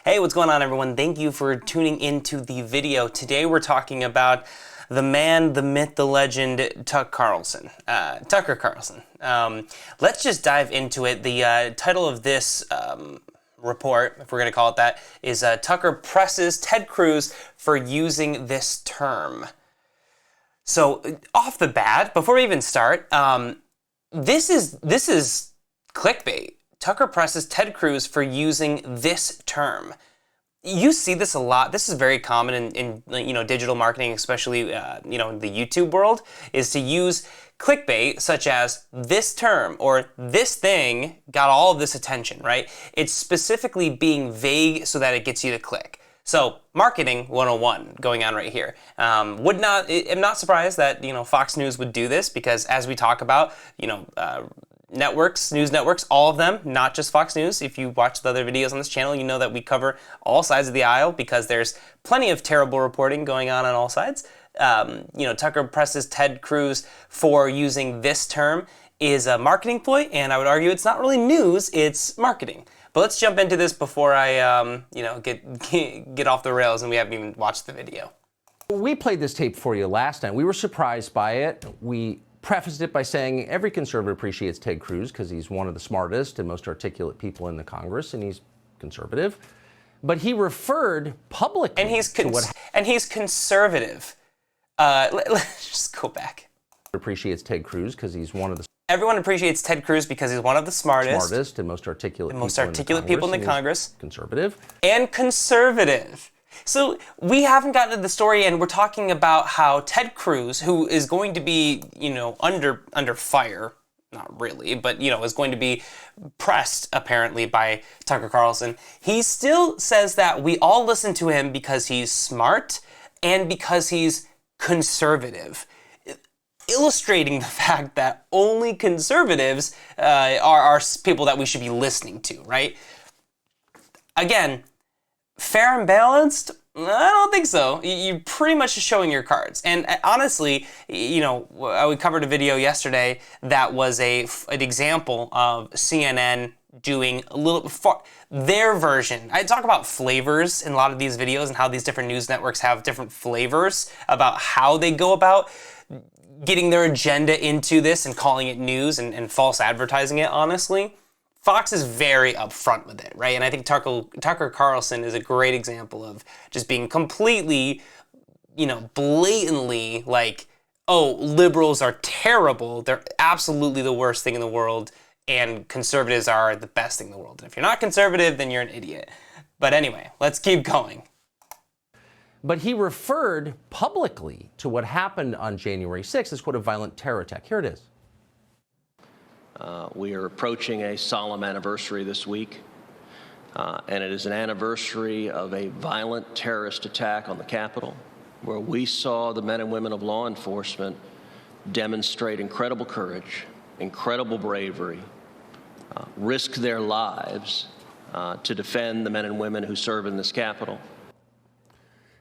Hey, what's going on, everyone? Thank you for tuning into the video. Today we're talking about the man, the myth, the legend, Tucker Carlson. Let's just dive into it. The title of this report, if we're going to call it that, is Tucker presses Ted Cruz for using this term. So, off the bat, before we even start, this is clickbait. Tucker presses Ted Cruz for using this term. You see this a lot. This is very common in digital marketing, especially in the YouTube world, is to use clickbait such as this term or this thing got all of this attention, right? It's specifically being vague so that it gets you to click. So marketing 101 going on right here. I'm not surprised that Fox News would do this because as we talk about news networks, all of them, not just Fox News. If you watch the other videos on this channel, you know that we cover all sides of the aisle because there's plenty of terrible reporting going on all sides. Tucker presses Ted Cruz for using this term is a marketing ploy, and I would argue it's not really news, it's marketing. But let's jump into this before I get off the rails and we haven't even watched the video. We played this tape for you last night. We were surprised by it. We prefaced it by saying every conservative appreciates Ted Cruz because he's one of the smartest and most articulate people in the Congress, and he's conservative. But he referred publicly and he's conservative. Let's just go back. Appreciates Ted Cruz because he's one of the Everyone appreciates Ted Cruz because he's one of the smartest and most articulate people in the Congress. Conservative. And conservative. So we haven't gotten to the story, and we're talking about how Ted Cruz, who is going to be, under fire, not really, but, is going to be pressed, apparently, by Tucker Carlson. He still says that we all listen to him because he's smart and because he's conservative, illustrating the fact that only conservatives are people that we should be listening to, right? Again, fair and balanced? I don't think so. You're pretty much just showing your cards. And honestly, we covered a video yesterday that was an example of CNN doing their version. I talk about flavors in a lot of these videos and how these different news networks have different flavors about how they go about getting their agenda into this and calling it news and false advertising it, honestly. Fox is very upfront with it, right? And I think Tucker Carlson is a great example of just being completely, blatantly like, oh, liberals are terrible. They're absolutely the worst thing in the world, and conservatives are the best thing in the world. And if you're not conservative, then you're an idiot. But anyway, let's keep going. But he referred publicly to what happened on January 6th as, quote, a violent terror attack. Here it is. We are approaching a solemn anniversary this week, and it is an anniversary of a violent terrorist attack on the Capitol, where we saw the men and women of law enforcement demonstrate incredible courage, incredible bravery, risk their lives to defend the men and women who serve in this Capitol.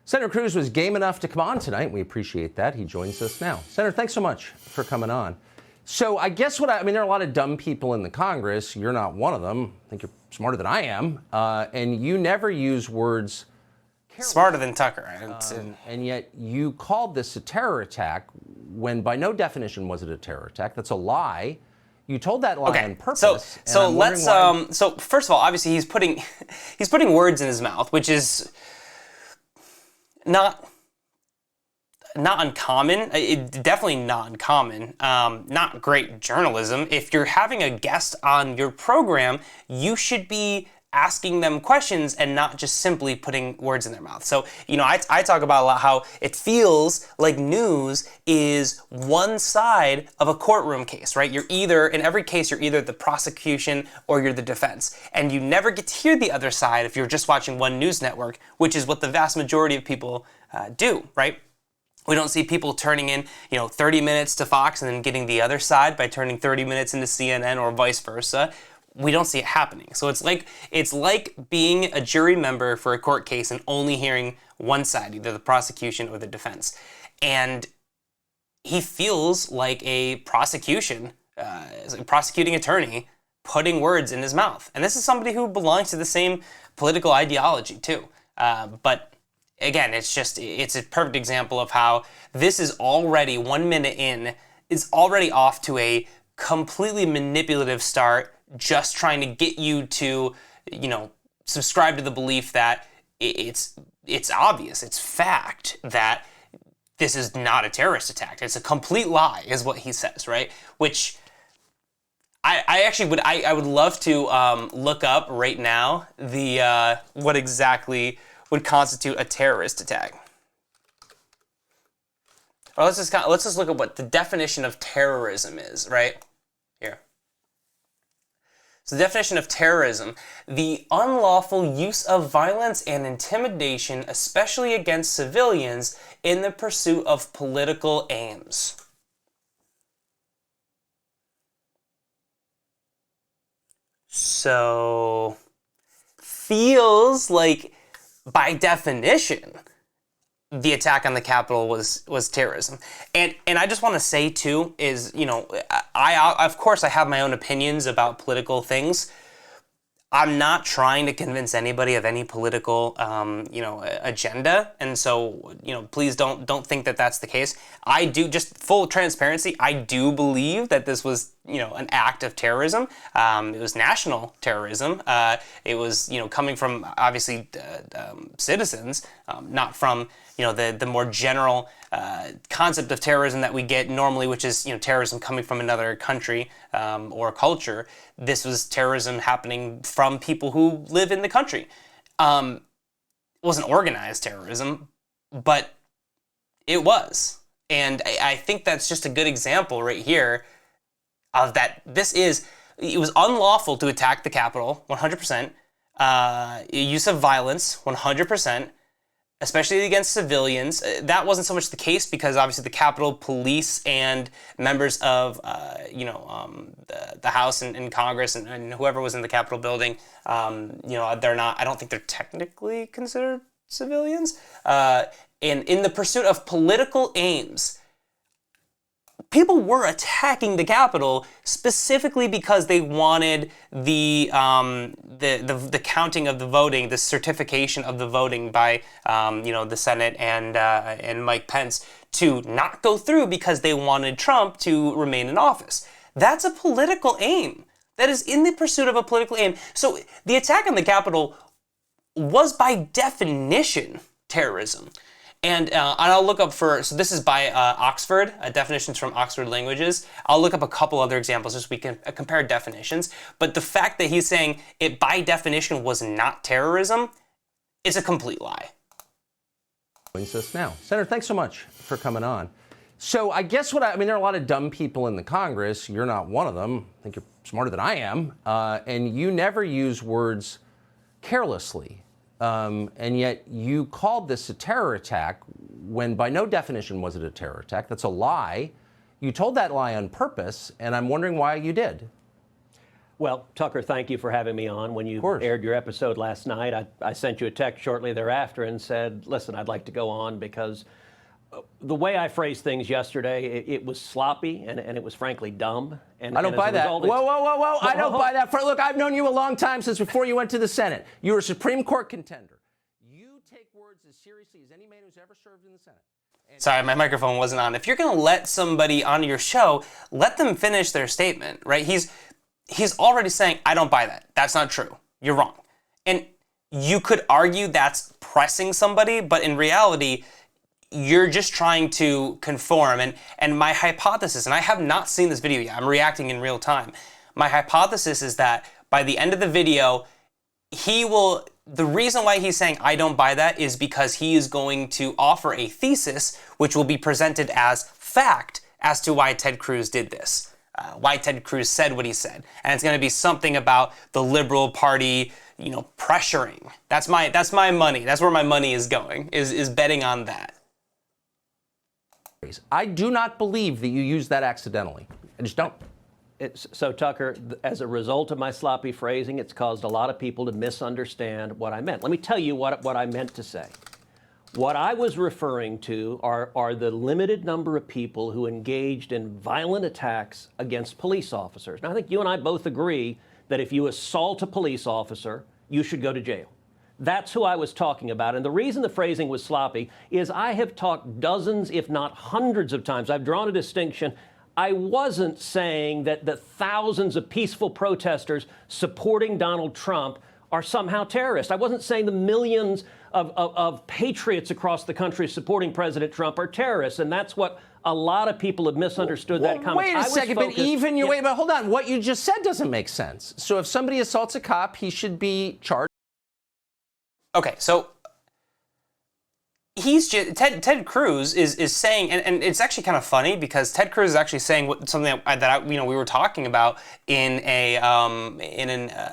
Senator Cruz was game enough to come on tonight. We appreciate that. He joins us now. Senator, thanks so much for coming on. So I guess there are a lot of dumb people in the Congress. You're not one of them. I think you're smarter than I am. And you never use words smarter than Tucker. And yet you called this a terror attack when by no definition was it a terror attack. That's a lie. You told that lie on purpose. So let's so first of all, obviously he's putting words in his mouth, which is not uncommon. Definitely not uncommon. Not great journalism. If you're having a guest on your program, you should be asking them questions and not just simply putting words in their mouth. So, I talk about a lot how it feels like news is one side of a courtroom case, right? In every case, you're either the prosecution or you're the defense. And you never get to hear the other side if you're just watching one news network, which is what the vast majority of people do, right? We don't see people turning in, 30 minutes to Fox and then getting the other side by turning 30 minutes into CNN or vice versa. We don't see it happening. So it's like being a jury member for a court case and only hearing one side, either the prosecution or the defense. And he feels like a prosecuting attorney putting words in his mouth. And this is somebody who belongs to the same political ideology too. But again, it's a perfect example of how this is already 1 minute in, is already off to a completely manipulative start, just trying to get you to, subscribe to the belief that it's obvious, it's fact that this is not a terrorist attack. It's a complete lie, is what he says, right? Which I would love to look up right now the what exactly would constitute a terrorist attack. Or let's just look at what the definition of terrorism is, right? Here. So the definition of terrorism: the unlawful use of violence and intimidation, especially against civilians, in the pursuit of political aims. So, feels like, by definition, the attack on the Capitol was terrorism. And I just want to say too is, I of course I have my own opinions about political things. I'm not trying to convince anybody of any political, agenda, and so, please don't think that that's the case. I do, just full transparency, I do believe that this was, an act of terrorism. It was national terrorism. It was, coming from obviously citizens, not from, the more general concept of terrorism that we get normally, which is, terrorism coming from another country or culture. This was terrorism happening from people who live in the country. It wasn't organized terrorism, but it was. And I think that's just a good example right here of that. It was unlawful to attack the Capitol, 100%. Use of violence, 100%. Especially against civilians. That wasn't so much the case because obviously the Capitol Police and members of, the House and Congress and whoever was in the Capitol building, they're not, I don't think they're technically considered civilians. And in the pursuit of political aims, people were attacking the Capitol specifically because they wanted the counting of the voting, the certification of the voting by the Senate and Mike Pence to not go through because they wanted Trump to remain in office. That's a political aim. That is in the pursuit of a political aim. So the attack on the Capitol was by definition terrorism. And I'll look up so this is by Oxford, definitions from Oxford Languages. I'll look up a couple other examples just so we can compare definitions. But the fact that he's saying it by definition was not terrorism is a complete lie. Joins us now. Senator, thanks so much for coming on. So I guess there are a lot of dumb people in the Congress. You're not one of them. I think you're smarter than I am. And you never use words carelessly. And yet you called this a terror attack when by no definition was it a terror attack. That's a lie. You told that lie on purpose, and I'm wondering why you did. Well, Tucker, thank you for having me on. When you aired your episode last night, I sent you a text shortly thereafter and said, listen, I'd like to go on because the way I phrased things yesterday, it was sloppy and it was frankly dumb. And I don't buy that. Whoa. I don't buy that. Look, I've known you a long time, since before you went to the Senate. You were a Supreme Court contender. You take words as seriously as any man who's ever served in the Senate. Sorry, my microphone wasn't on. If you're going to let somebody on your show, let them finish their statement, right? He's already saying, I don't buy that. That's not true. You're wrong. And you could argue that's pressing somebody, but in reality, you're just trying to conform. And my hypothesis, and I have not seen this video yet, I'm reacting in real time. My hypothesis is that by the end of the video, the reason why he's saying I don't buy that is because he is going to offer a thesis which will be presented as fact as to why Ted Cruz did this, why Ted Cruz said what he said. And it's going to be something about the Liberal Party, pressuring. That's my money. That's where my money is going, is betting on that. I do not believe that you used that accidentally. I just don't. So, Tucker, as a result of my sloppy phrasing, it's caused a lot of people to misunderstand what I meant. Let me tell you what I meant to say. What I was referring to are the limited number of people who engaged in violent attacks against police officers. Now, I think you and I both agree that if you assault a police officer, you should go to jail. That's who I was talking about. And the reason the phrasing was sloppy is I have talked dozens, if not hundreds of times. I've drawn a distinction. I wasn't saying that the thousands of peaceful protesters supporting Donald Trump are somehow terrorists. I wasn't saying the millions of patriots across the country supporting President Trump are terrorists. And that's what a lot of people have misunderstood that comment. Wait a second, but wait, but hold on. What you just said doesn't make sense. So if somebody assaults a cop, he should be charged. Okay, so he's just, Ted Cruz is saying, and it's actually kind of funny because Ted Cruz is actually saying something that we were talking about in a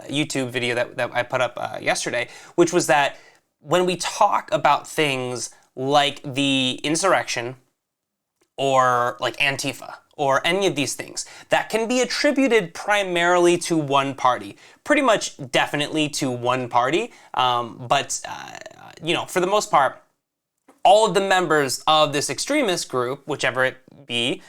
YouTube video that I put up yesterday, which was that when we talk about things like the insurrection or like Antifa or any of these things that can be attributed primarily to one party, pretty much definitely to one party, but for the most part, all of the members of this extremist group, whichever it be,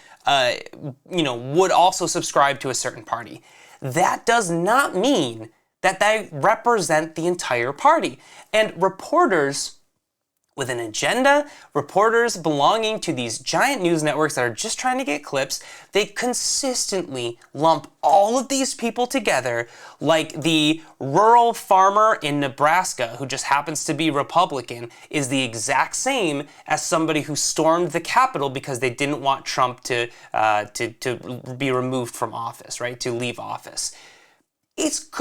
would also subscribe to a certain party. That does not mean that they represent the entire party. And reporters with an agenda, reporters belonging to these giant news networks that are just trying to get clips, they consistently lump all of these people together like the rural farmer in Nebraska who just happens to be Republican is the exact same as somebody who stormed the Capitol because they didn't want Trump to be removed from office, right? To leave office.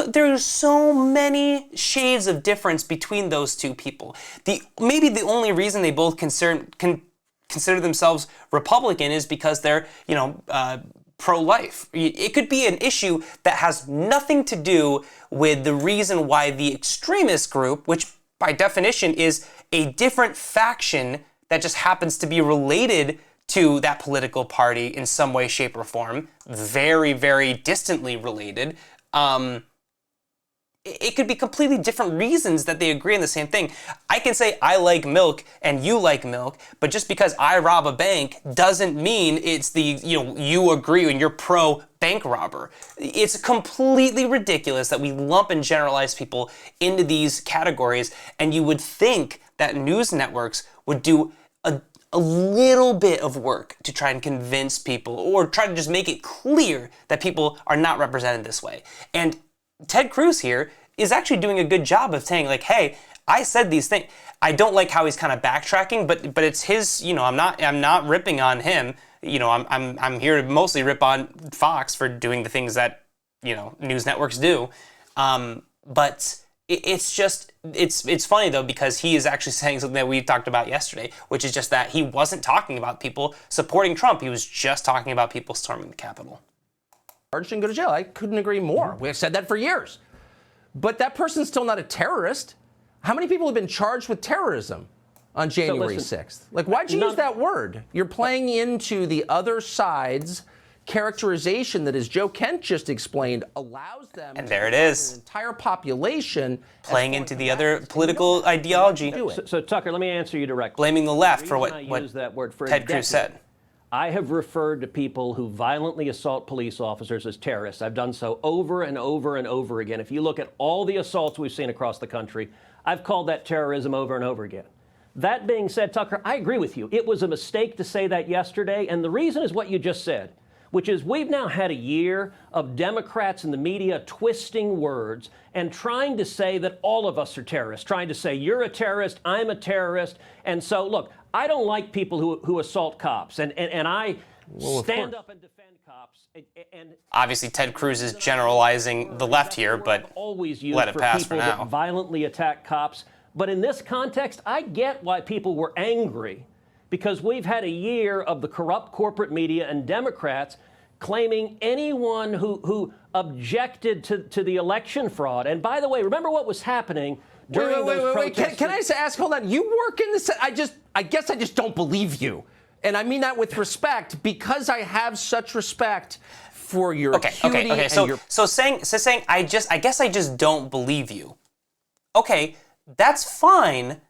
There's so many shades of difference between those two people. Maybe the only reason they both consider themselves Republican is because they're, pro-life. It could be an issue that has nothing to do with the reason why the extremist group, which by definition is a different faction that just happens to be related to that political party in some way, shape, or form, very, very distantly related. It could be completely different reasons that they agree on the same thing. I can say I like milk and you like milk, but just because I rob a bank doesn't mean it's you agree and you're pro bank robber. It's completely ridiculous that we lump and generalize people into these categories, and you would think that news networks would do a little bit of work to try and convince people or try to just make it clear that people are not represented this way. And Ted Cruz here is actually doing a good job of saying like, hey, I said these things. I don't like how he's kind of backtracking, but it's his, I'm not ripping on him. I'm here to mostly rip on Fox for doing the things that, news networks do. But it's funny though, because he is actually saying something that we talked about yesterday, which is just that he wasn't talking about people supporting Trump. He was just talking about people storming the Capitol. Charged and go to jail. I couldn't agree more. We've said that for years. But that person's still not a terrorist. How many people have been charged with terrorism on January 6th? Like, why'd you use that word? You're playing into the other side's characterization that, as Joe Kent just explained, allows them and there it is. An entire population playing into the other political ideology. So Tucker, let me answer you directly. Blaming the left for what Ted Cruz said. I have referred to people who violently assault police officers as terrorists. I've done so over and over and over again. If you look at all the assaults we've seen across the country, I've called that terrorism over and over again. That being said, Tucker, I agree with you. It was a mistake to say that yesterday, and the reason is what you just said, which is we've now had a year of Democrats in the media twisting words and trying to say that all of us are terrorists, trying to say you're a terrorist, I'm a terrorist. And so, look, I don't like people who assault cops, and I stand up and defend cops. And obviously, Ted Cruz is generalizing the left here, but always used let it pass for people now. That violently attack cops. But in this context, I get why people were angry, because we've had a year of the corrupt corporate media and Democrats claiming anyone who objected to the election fraud. And by the way, remember what was happening during those protests? Can I just ask, hold on, you work in this, I guess I just don't believe you. And I mean that with respect, because I have such respect for your acuity. Okay. So saying I guess I just don't believe you. Okay, that's fine,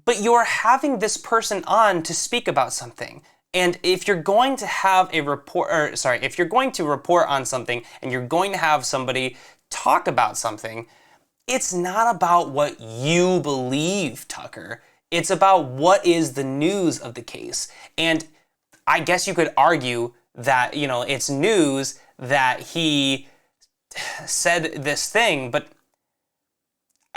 but you're having this person on to speak about something. And if you're going to have if you're going to report on something and you're going to have somebody talk about something, It's not about what you believe, Tucker. It's about what is the news of the case. And I guess you could argue that, it's news that he said this thing, but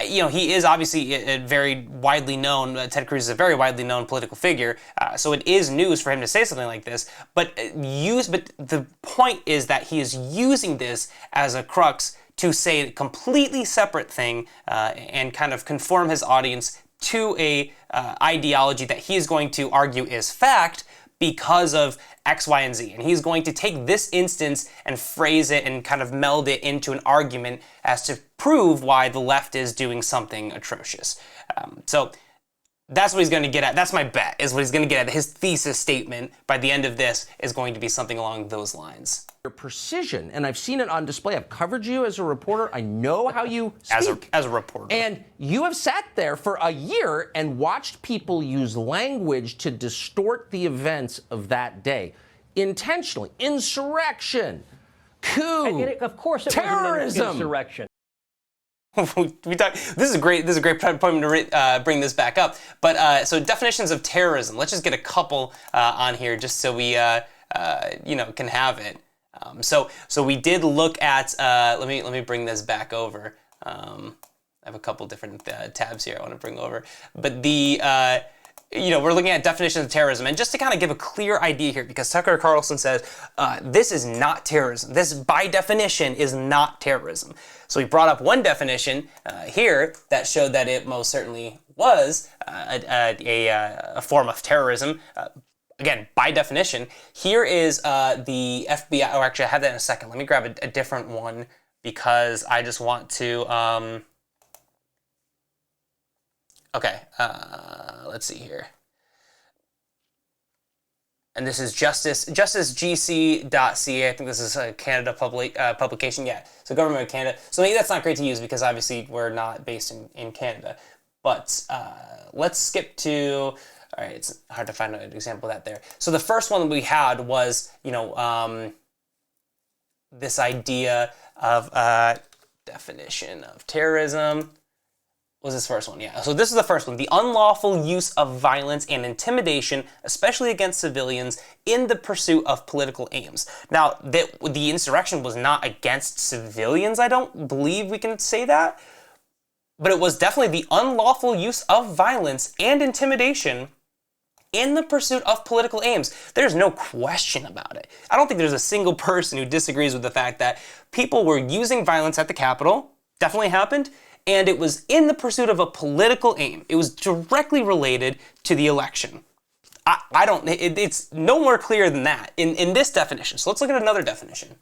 he is obviously a very widely known, Ted Cruz is a very widely known political figure, so it is news for him to say something like this, but the point is that he is using this as a crux to say a completely separate thing and kind of conform his audience to a ideology that he is going to argue is fact because of X, Y, and Z. And he's going to take this instance and phrase it and kind of meld it into an argument as to prove why the left is doing something atrocious. So that's what he's going to get at. That's my bet, is what he's going to get at. His thesis statement by the end of this is going to be something along those lines. Your precision, and I've seen it on display. I've covered you as a reporter. I know how you speak. As a reporter. And you have sat there for a year and watched people use language to distort the events of that day. Intentionally. Insurrection. Coup. Of course it terrorism. was an insurrection. This is a great point to bring this back up. But so definitions of terrorism. Let's just get a couple on here, just so we can have it. So we did look at. Let me bring this back over. I have a couple different tabs here I want to bring over. But we're looking at definitions of terrorism, and just to kind of give a clear idea here, because Tucker Carlson says this is not terrorism. This, by definition, is not terrorism. So he brought up one definition here that showed that it most certainly was a form of terrorism. Again, by definition. Here is the FBI. Oh, actually, I have that in a second. Let me grab a different one because I just want to. Okay, let's see here. And this is justicegc.ca. I think this is a Canada publication. Yeah, so Government of Canada. So maybe that's not great to use because obviously we're not based in Canada. But let's skip to, all right, it's hard to find an example of that there. So the first one we had was, this idea of definition of terrorism. Was this first one? Yeah. So this is the first one. The unlawful use of violence and intimidation, especially against civilians, in the pursuit of political aims. Now, the insurrection was not against civilians. I don't believe we can say that. But it was definitely the unlawful use of violence and intimidation in the pursuit of political aims. There's no question about it. I don't think there's a single person who disagrees with the fact that people were using violence at the Capitol. Definitely happened. And it was in the pursuit of a political aim. It was directly related to the election. It's no more clear than that in this definition. So let's look at another definition.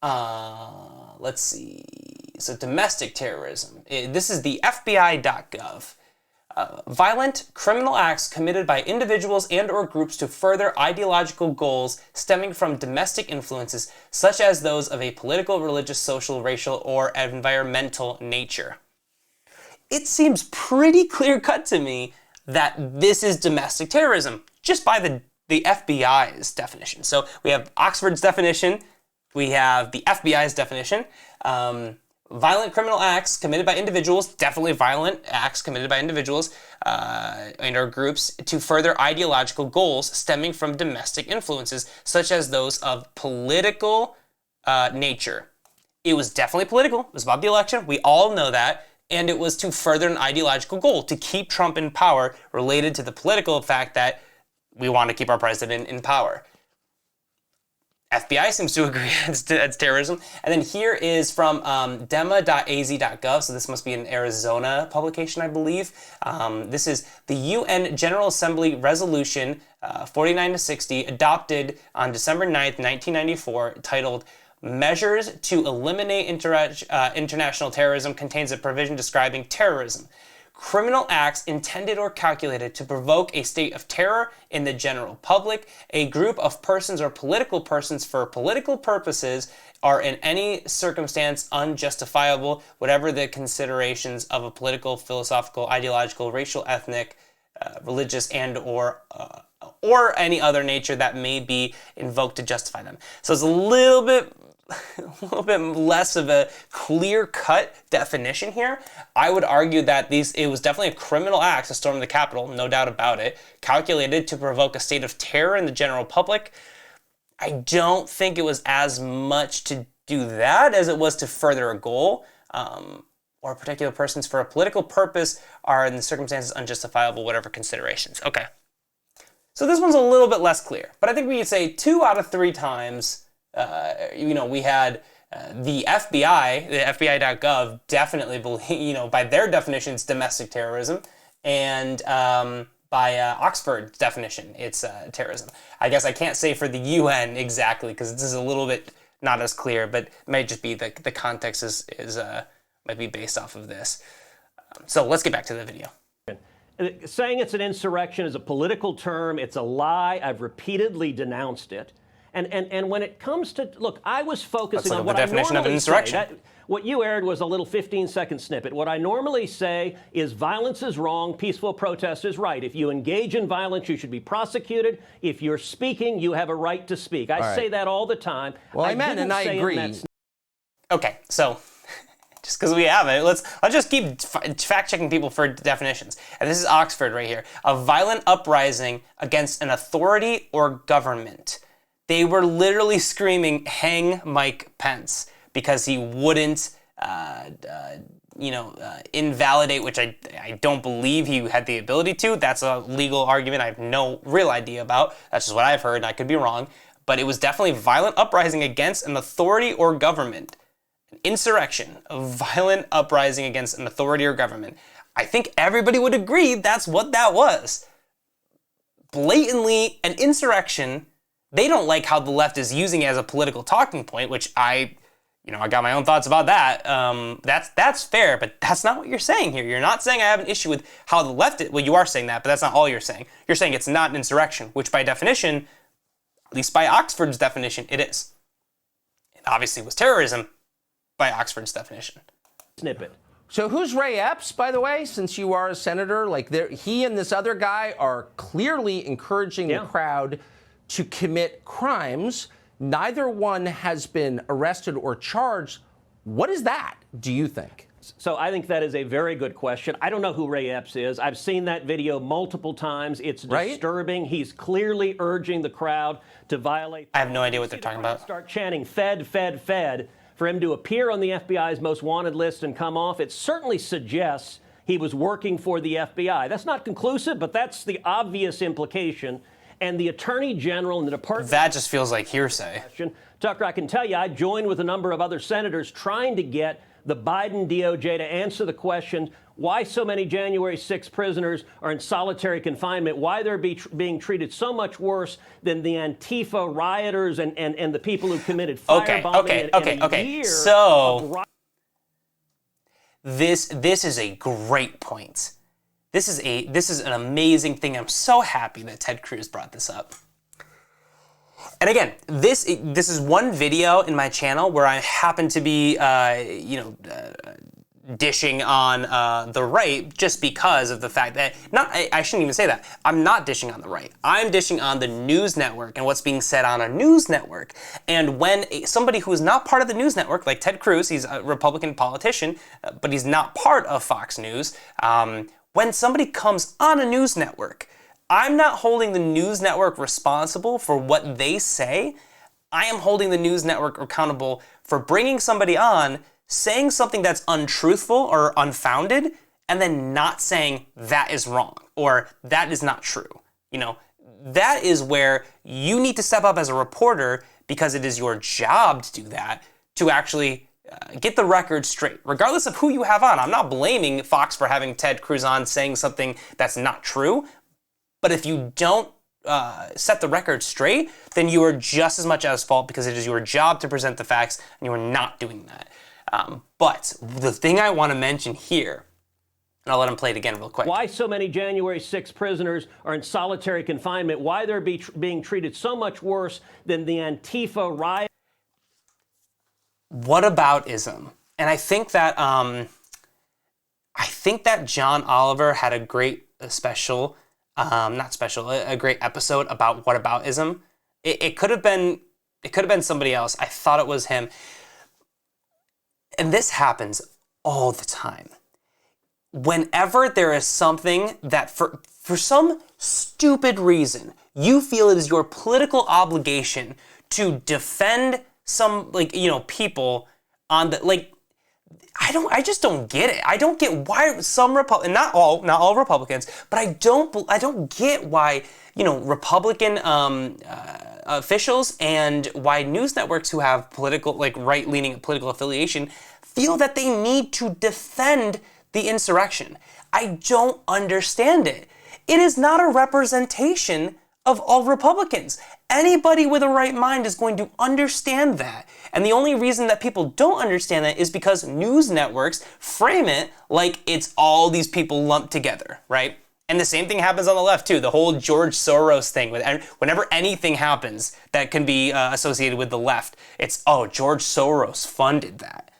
Let's see. So domestic terrorism. This is the FBI.gov. Violent criminal acts committed by individuals and or groups to further ideological goals stemming from domestic influences, such as those of a political, religious, social, racial, or environmental nature. It seems pretty clear-cut to me that this is domestic terrorism, just by the FBI's definition. So we have Oxford's definition, we have the FBI's definition. Violent criminal acts committed by individuals, definitely violent acts committed by individuals and or groups to further ideological goals stemming from domestic influences, such as those of political nature. It was definitely political. It was about the election. We all know that. And it was to further an ideological goal, to keep Trump in power, related to the political fact that we want to keep our president in power. FBI seems to agree it's terrorism. And then here is from dema.az.gov. So this must be an Arizona publication, I believe. This is the UN General Assembly Resolution 49-60, adopted on December 9th, 1994, titled Measures to Eliminate International Terrorism, contains a provision describing terrorism. Criminal acts intended or calculated to provoke a state of terror in the general public, a group of persons or political persons for political purposes, are in any circumstance unjustifiable, whatever the considerations of a political, philosophical, ideological, racial, ethnic, religious and or any other nature that may be invoked to justify them. So it's a little bit less of a clear-cut definition here. I would argue that it was definitely a criminal act to storm the Capitol, no doubt about it, calculated to provoke a state of terror in the general public. I don't think it was as much to do that as it was to further a goal, or particular persons for a political purpose are in the circumstances unjustifiable, whatever considerations. Okay. So this one's a little bit less clear, but I think we could say 2 out of 3 times, we had the FBI, the FBI.gov, definitely believe, by their definition, it's domestic terrorism, and by Oxford's definition, it's terrorism. I guess I can't say for the UN exactly because this is a little bit not as clear, but it might just be the context might be based off of this. So let's get back to the video. Saying it's an insurrection is a political term. It's a lie. I've repeatedly denounced it. And when it comes to, look, I was focusing on what I normally say. What you aired was a little 15-second snippet. What I normally say is violence is wrong, peaceful protest is right. If you engage in violence, you should be prosecuted. If you're speaking, you have a right to speak. I say that all the time. Well, amen, and I agree. Okay, so just because we have it, let's just keep fact-checking people for definitions. And this is Oxford right here. A violent uprising against an authority or government. They were literally screaming, "Hang Mike Pence," because he wouldn't, invalidate, which I don't believe he had the ability to. That's a legal argument I have no real idea about. That's just what I've heard, and I could be wrong. But it was definitely violent uprising against an authority or government. An insurrection, a violent uprising against an authority or government. I think everybody would agree that's what that was. Blatantly an insurrection. They don't like how the left is using it as a political talking point, which I got my own thoughts about that. That's fair, but that's not what you're saying here. You're not saying I have an issue with how the left well, you are saying that, but that's not all you're saying. You're saying it's not an insurrection, which by definition, at least by Oxford's definition, it is. It obviously was terrorism by Oxford's definition. Snippet. So who's Ray Epps, by the way, since you are a senator? He and this other guy are clearly encouraging the crowd to commit crimes. Neither one has been arrested or charged. What is that, do you think? So I think that is a very good question. I don't know who Ray Epps is. I've seen that video multiple times. It's disturbing. Right? He's clearly urging the crowd to violate. I have no idea what they're talking about. Start chanting "Fed, Fed, Fed" for him to appear on the FBI's most wanted list and come off. It certainly suggests he was working for the FBI. That's not conclusive, but that's the obvious implication. And the Attorney General and the Department... That just feels like hearsay. Tucker, I can tell you, I joined with a number of other senators trying to get the Biden DOJ to answer the question why so many January 6 prisoners are in solitary confinement, why they're being treated so much worse than the Antifa rioters and the people who committed firebombing in a year. So this is a great point. This is an amazing thing. I'm so happy that Ted Cruz brought this up. And again, this is one video in my channel where I happen to be, dishing on the right just because of the fact that I shouldn't even say that. I'm not dishing on the right. I'm dishing on the news network and what's being said on a news network. And when somebody who is not part of the news network, like Ted Cruz, he's a Republican politician, but he's not part of Fox News. When somebody comes on a news network, I'm not holding the news network responsible for what they say. I am holding the news network accountable for bringing somebody on, saying something that's untruthful or unfounded, and then not saying that is wrong or that is not true. That is where you need to step up as a reporter because it is your job to do that, to actually get the record straight, regardless of who you have on. I'm not blaming Fox for having Ted Cruz on saying something that's not true, but if you don't set the record straight, then you are just as much at fault because it is your job to present the facts, and you are not doing that. But the thing I want to mention here, and I'll let him play it again real quick. Why so many January 6 prisoners are in solitary confinement, why they're being treated so much worse than the Antifa riot. Whataboutism. And I think that John Oliver had a great special not special, a great episode about whataboutism. It could have been somebody else. I thought it was him. And this happens all the time. Whenever there is something that for some stupid reason, you feel it is your political obligation to defend some, people on the, I just don't get it. I don't get why some not all Republicans, but I don't get why, Republican officials and why news networks who have political, right-leaning political affiliation feel that they need to defend the insurrection. I don't understand it. It is not a representation of all Republicans. Anybody with a right mind is going to understand that. And the only reason that people don't understand that is because news networks frame it like it's all these people lumped together, right? And the same thing happens on the left too. The whole George Soros thing. Whenever anything happens that can be associated with the left, it's, oh, George Soros funded that.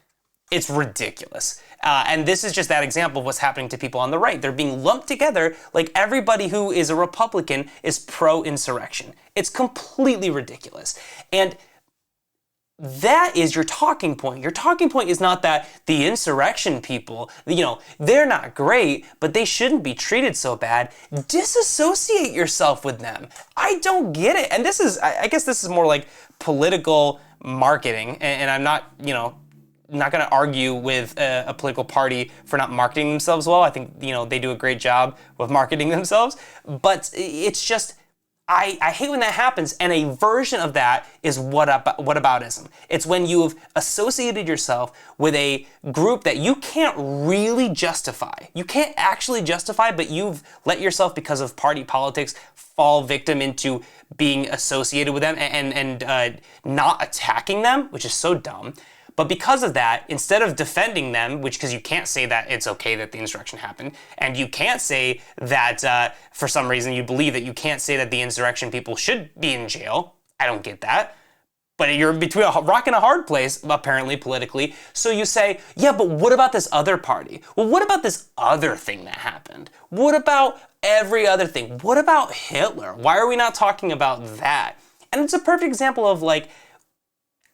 It's ridiculous. And this is just that example of what's happening to people on the right. They're being lumped together like everybody who is a Republican is pro-insurrection. It's completely ridiculous. And that is your talking point. Your talking point is not that the insurrection people, they're not great, but they shouldn't be treated so bad. Disassociate yourself with them. I don't get it. And I guess this is more like political marketing. And I'm not, not going to argue with a political party for not marketing themselves well. I think, they do a great job with marketing themselves. But it's just, I hate when that happens, and a version of that is whataboutism. It's when you've associated yourself with a group that you can't really justify. You can't actually justify, but you've let yourself, because of party politics, fall victim into being associated with them and not attacking them, which is so dumb. But because of that, instead of defending them, because you can't say that it's okay that the insurrection happened, and you can't say that for some reason you believe that you can't say that the insurrection people should be in jail. I don't get that. But you're between a rock and a hard place, apparently, politically. So you say, yeah, but what about this other party? Well, what about this other thing that happened? What about every other thing? What about Hitler? Why are we not talking about that? And it's a perfect example of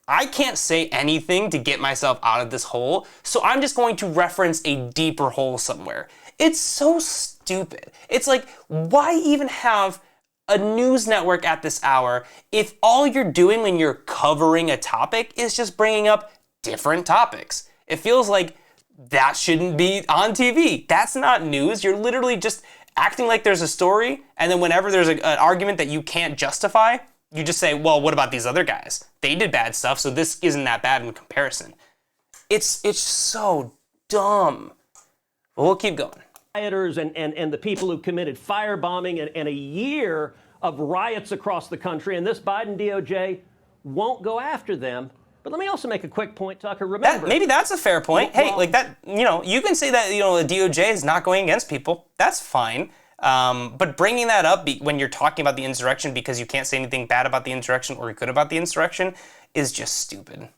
I can't say anything to get myself out of this hole, so I'm just going to reference a deeper hole somewhere. It's so stupid. It's like, why even have a news network at this hour if all you're doing when you're covering a topic is just bringing up different topics? It feels like that shouldn't be on TV. That's not news. You're literally just acting like there's a story, and then whenever there's an argument that you can't justify, you just say, well, what about these other guys? They did bad stuff, so this isn't that bad in comparison. It's so dumb. But we'll keep going. Rioters and the people who committed firebombing and a year of riots across the country, and this Biden DOJ won't go after them. But let me also make a quick point, Tucker. Remember, maybe that's a fair point. You can say that, the DOJ is not going against people. That's fine. But bringing that up when you're talking about the insurrection because you can't say anything bad about the insurrection or good about the insurrection is just stupid.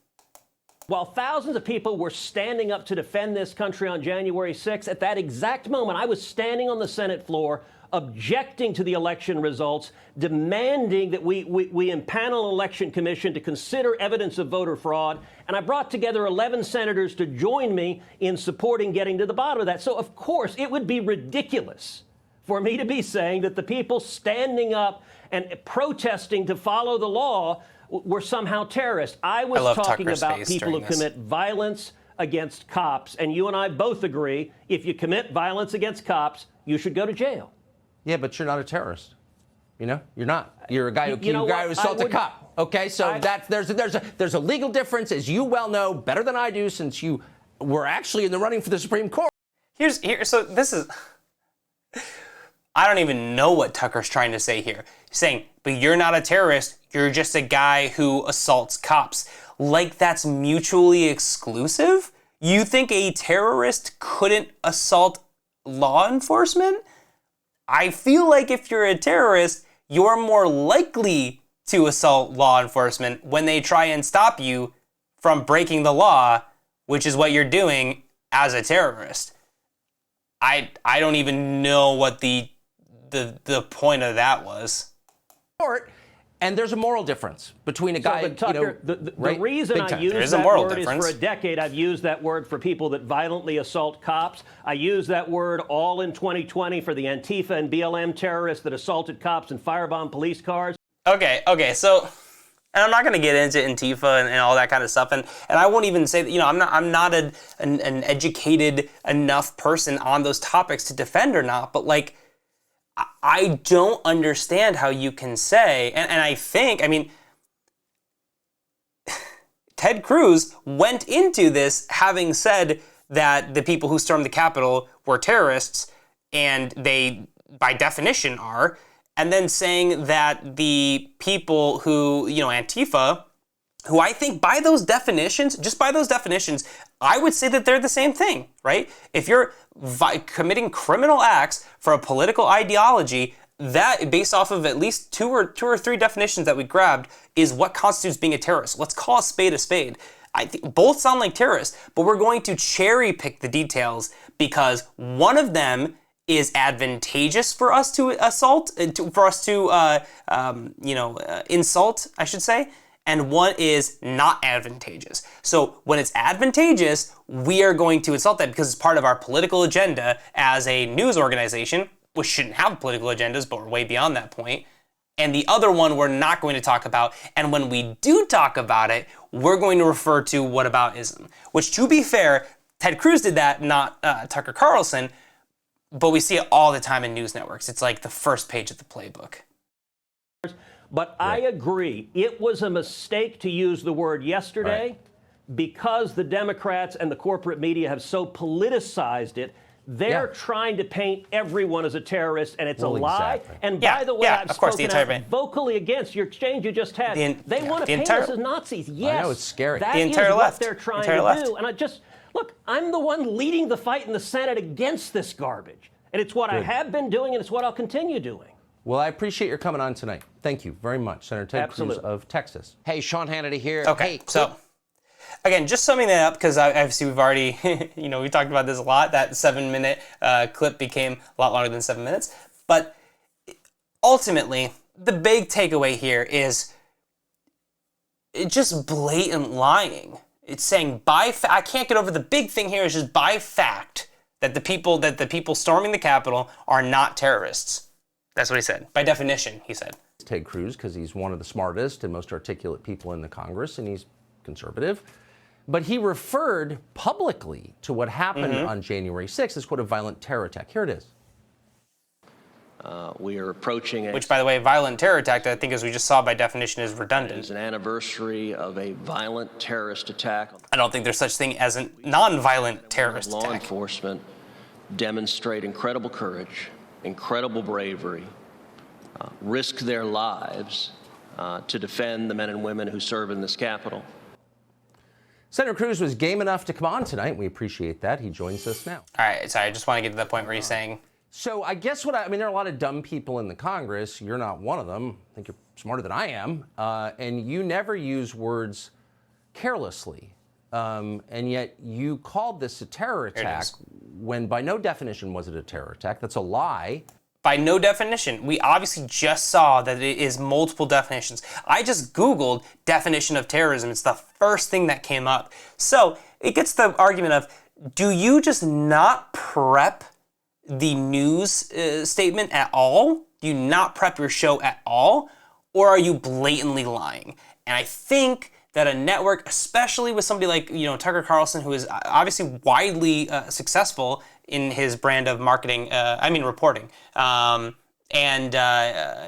While thousands of people were standing up to defend this country on January 6th, at that exact moment, I was standing on the Senate floor objecting to the election results, demanding that we impanel an election commission to consider evidence of voter fraud. And I brought together 11 senators to join me in supporting getting to the bottom of that. So, of course, it would be ridiculous for me to be saying that the people standing up and protesting to follow the law were somehow terrorists. I was talking about people who commit violence against cops, and you and I both agree, if you commit violence against cops, you should go to jail. Yeah, but you're not a terrorist. You're not. You're a guy who assaulted a cop. Okay, so there's a legal difference, as you well know better than I do, since you were actually in the running for the Supreme Court. So this is. I don't even know what Tucker's trying to say here. He's saying, but you're not a terrorist, you're just a guy who assaults cops. Like that's mutually exclusive? You think a terrorist couldn't assault law enforcement? I feel like if you're a terrorist, you're more likely to assault law enforcement when they try and stop you from breaking the law, which is what you're doing as a terrorist. I don't even know what the the point of that was. And there's a moral difference between a guy, but Tucker, the reason I use that word is for a decade I've used that word for people that violently assault cops. I use that word all in 2020 for the Antifa and BLM terrorists that assaulted cops and firebombed police cars. Okay, so, and I'm not going to get into Antifa and all that kind of stuff, and I won't even say that, I'm not an educated enough person on those topics to defend or not, but like, I don't understand how you can say, and I think, Ted Cruz went into this having said that the people who stormed the Capitol were terrorists, and they, by definition, are, and then saying that the people who, Antifa, who I think by those definitions, just by those definitions, I would say that they're the same thing, right? If you're committing criminal acts for a political ideology, that, based off of at least two or three definitions that we grabbed, is what constitutes being a terrorist. Let's call a spade a spade. I think both sound like terrorists, but we're going to cherry pick the details because one of them is advantageous for us to assault, insult, I should say, and one is not advantageous. So when it's advantageous, we are going to insult that because it's part of our political agenda as a news organization, which shouldn't have political agendas, but we're way beyond that point. And the other one we're not going to talk about, and when we do talk about it, we're going to refer to whataboutism, which, to be fair, Ted Cruz did that, not Tucker Carlson, but we see it all the time in news networks. It's like the first page of the playbook. But I agree. It was a mistake to use the word yesterday because the Democrats and the corporate media have so politicized it. They're trying to paint everyone as a terrorist, and it's a lie. Exactly. And by the way, I've spoken out vocally against your exchange you just had. They want to paint us as Nazis. Yes, I know, it's scary. That is what they're trying to do. And look, I'm the one leading the fight in the Senate against this garbage. And it's what I have been doing, and it's what I'll continue doing. Well, I appreciate your coming on tonight. Thank you very much, Senator Ted Cruz of Texas. Hey, Sean Hannity here. Okay, hey, so again, just summing that up, because obviously we've already, we talked about this a lot. That 7-minute clip became a lot longer than 7 minutes. But ultimately, the big takeaway here is it's just blatant lying. It's saying I can't get over the big thing here is just by fact that the people storming the Capitol are not terrorists. That's what he said. By definition, he said. Ted Cruz, because he's one of the smartest and most articulate people in the Congress, and he's conservative. But he referred publicly to what happened on January 6th as, quote, a violent terror attack. Here it is. We are approaching which, by the way, violent terror attack, I think, as we just saw by definition, is redundant. It is an anniversary of a violent terrorist attack. I don't think there's such thing as a non-violent terrorist attack. Law enforcement demonstrate incredible courage, incredible bravery, risk their lives to defend the men and women who serve in this Capitol. Senator Cruz was game enough to come on tonight. We appreciate that. He joins us now. All right, sorry, I just want to get to the point where he's saying... So I guess there are a lot of dumb people in the Congress. You're not one of them. I think you're smarter than I am. And you never use words carelessly. And yet you called this a terror attack when by no definition was it a terror attack. That's a lie. By no definition. We obviously just saw that it is multiple definitions. I just Googled definition of terrorism. It's the first thing that came up. So it gets the argument of, do you just not prep the news statement at all? Do you not prep your show at all? Or are you blatantly lying? And I think that a network, especially with somebody like Tucker Carlson, who is obviously widely successful in his brand of marketing, reporting, and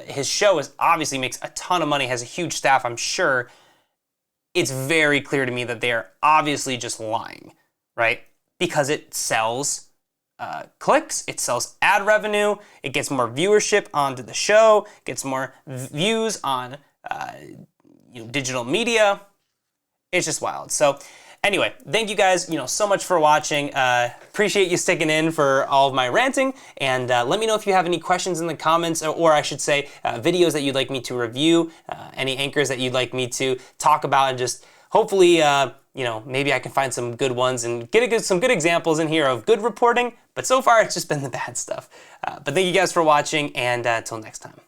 his show obviously makes a ton of money, has a huge staff, I'm sure. It's very clear to me that they are obviously just lying, right? Because it sells clicks, it sells ad revenue, it gets more viewership onto the show, gets more views on digital media. It's just wild. So anyway, thank you guys so much for watching. Appreciate you sticking in for all of my ranting, and let me know if you have any questions in the comments, or I should say videos that you'd like me to review, any anchors that you'd like me to talk about, and just hopefully maybe I can find some good ones and get some good examples in here of good reporting. But so far, it's just been the bad stuff. But thank you guys for watching, and until next time.